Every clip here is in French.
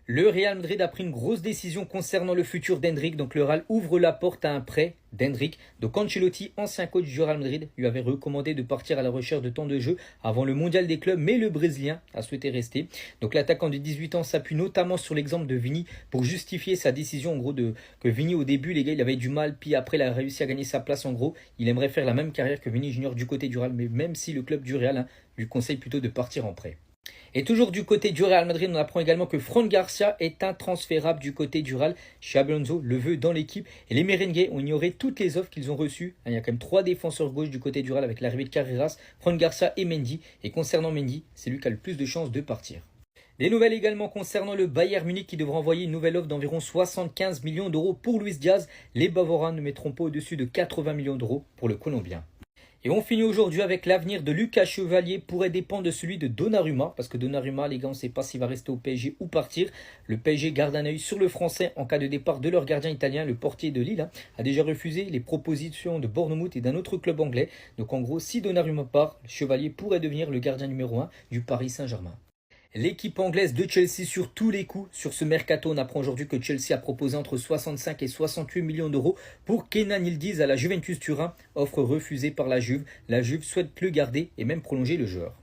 Le Real Madrid a pris une grosse décision concernant le futur d'Hendrick. Donc le Real ouvre la porte à un prêt d'Hendrick. Donc Ancelotti, ancien coach du Real Madrid, lui avait recommandé de partir à la recherche de temps de jeu avant le mondial des clubs, mais le Brésilien a souhaité rester. Donc l'attaquant de 18 ans s'appuie notamment sur l'exemple de Vini pour justifier sa décision en gros que Vini au début, les gars, il avait du mal, puis après il a réussi à gagner sa place en gros. Il aimerait faire la même carrière que Vini Junior du côté du Real, mais même si le club du Real lui conseille plutôt de partir en prêt. Et toujours du côté du Real Madrid, on apprend également que Fran Garcia est intransférable du côté du Real. Xabi Alonso le veut dans l'équipe. Et les merengues ont ignoré toutes les offres qu'ils ont reçues. Il y a quand même 3 défenseurs gauche du côté du Real avec l'arrivée de Carreras, Fran Garcia et Mendy. Et concernant Mendy, c'est lui qui a le plus de chances de partir. Des nouvelles également concernant le Bayern Munich qui devra envoyer une nouvelle offre d'environ 75 millions d'euros pour Luis Diaz. Les Bavarois ne mettront pas au-dessus de 80 millions d'euros pour le Colombien. Et on finit aujourd'hui avec l'avenir de Lucas Chevalier pourrait dépendre de celui de Donnarumma. Parce que Donnarumma, les gars, on ne sait pas s'il va rester au PSG ou partir. Le PSG garde un œil sur le français en cas de départ de leur gardien italien. Le portier de Lille a déjà refusé les propositions de Bournemouth et d'un autre club anglais. Donc en gros, si Donnarumma part, Chevalier pourrait devenir le gardien numéro 1 du Paris Saint-Germain. L'équipe anglaise de Chelsea sur tous les coups. Sur ce mercato, on apprend aujourd'hui que Chelsea a proposé entre 65 et 68 millions d'euros pour Kenan Yildiz à la Juventus Turin. Offre refusée par la Juve. La Juve souhaite le garder et même prolonger le joueur.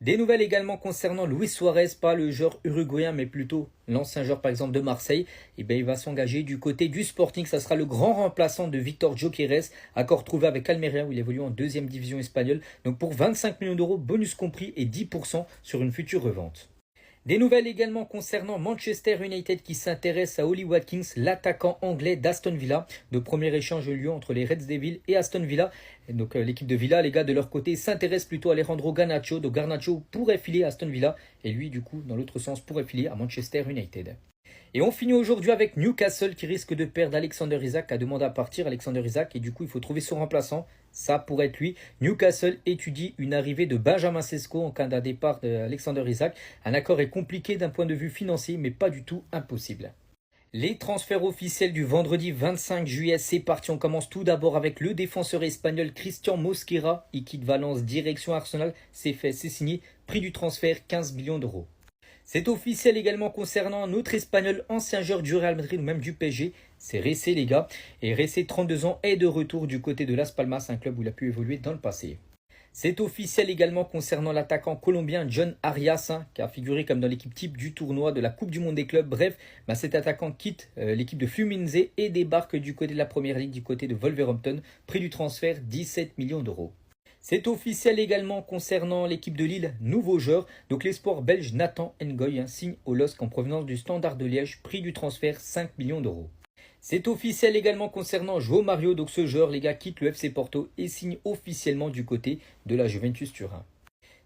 Des nouvelles également concernant Luis Suarez, pas le joueur uruguayen mais plutôt l'ancien joueur par exemple de Marseille. Il va s'engager du côté du Sporting, ça sera le grand remplaçant de Victor Gyökeres, accord trouvé avec Almeria où il évolue en 2e division espagnole. Donc pour 25 millions d'euros, bonus compris et 10% sur une future revente. Des nouvelles également concernant Manchester United qui s'intéresse à Ollie Watkins, l'attaquant anglais d'Aston Villa. De premier échange lieu entre les Reds Devils et Aston Villa. Et donc l'équipe de Villa, les gars de leur côté, s'intéresse plutôt à Alejandro Garnacho. Donc Garnacho pourrait filer à Aston Villa et lui du coup dans l'autre sens pourrait filer à Manchester United. Et on finit aujourd'hui avec Newcastle qui risque de perdre Alexander Isak, qui a demandé à partir Alexander Isak et du coup il faut trouver son remplaçant. Ça pourrait être lui. Newcastle étudie une arrivée de Benjamin Sesko en cas d'un départ d'Alexander Isak. Un accord est compliqué d'un point de vue financier mais pas du tout impossible. Les transferts officiels du vendredi 25 juillet, c'est parti. On commence tout d'abord avec le défenseur espagnol Christian Mosquera. Il quitte Valence, direction Arsenal. C'est fait, c'est signé. Prix du transfert 15 millions d'euros. C'est officiel également concernant un autre espagnol, ancien joueur du Real Madrid ou même du PSG. C'est Ressé les gars. Et Ressé, 32 ans, est de retour du côté de Las Palmas, un club où il a pu évoluer dans le passé. C'est officiel également concernant l'attaquant colombien John Arias, qui a figuré comme dans l'équipe type du tournoi de la Coupe du Monde des clubs. Bref, cet attaquant quitte l'équipe de Fluminense et débarque du côté de la Première Ligue, du côté de Wolverhampton. Prix du transfert 17 millions d'euros. C'est officiel également concernant l'équipe de Lille, nouveau joueur. Donc l'espoir belge Nathan Ngoy signe au LOSC en provenance du Standard de Liège, prix du transfert 5 millions d'euros. C'est officiel également concernant João Mario, donc ce joueur les gars quitte le FC Porto et signe officiellement du côté de la Juventus Turin.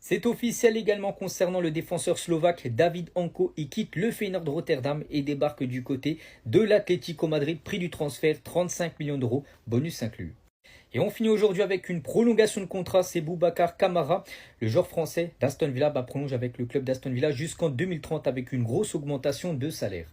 C'est officiel également concernant le défenseur slovaque David Anko, il quitte le Feyenoord de Rotterdam et débarque du côté de l'Atlético Madrid, prix du transfert 35 millions d'euros, bonus inclus. Et on finit aujourd'hui avec une prolongation de contrat, c'est Boubacar Kamara, le joueur français d'Aston Villa prolonge avec le club d'Aston Villa jusqu'en 2030 avec une grosse augmentation de salaire.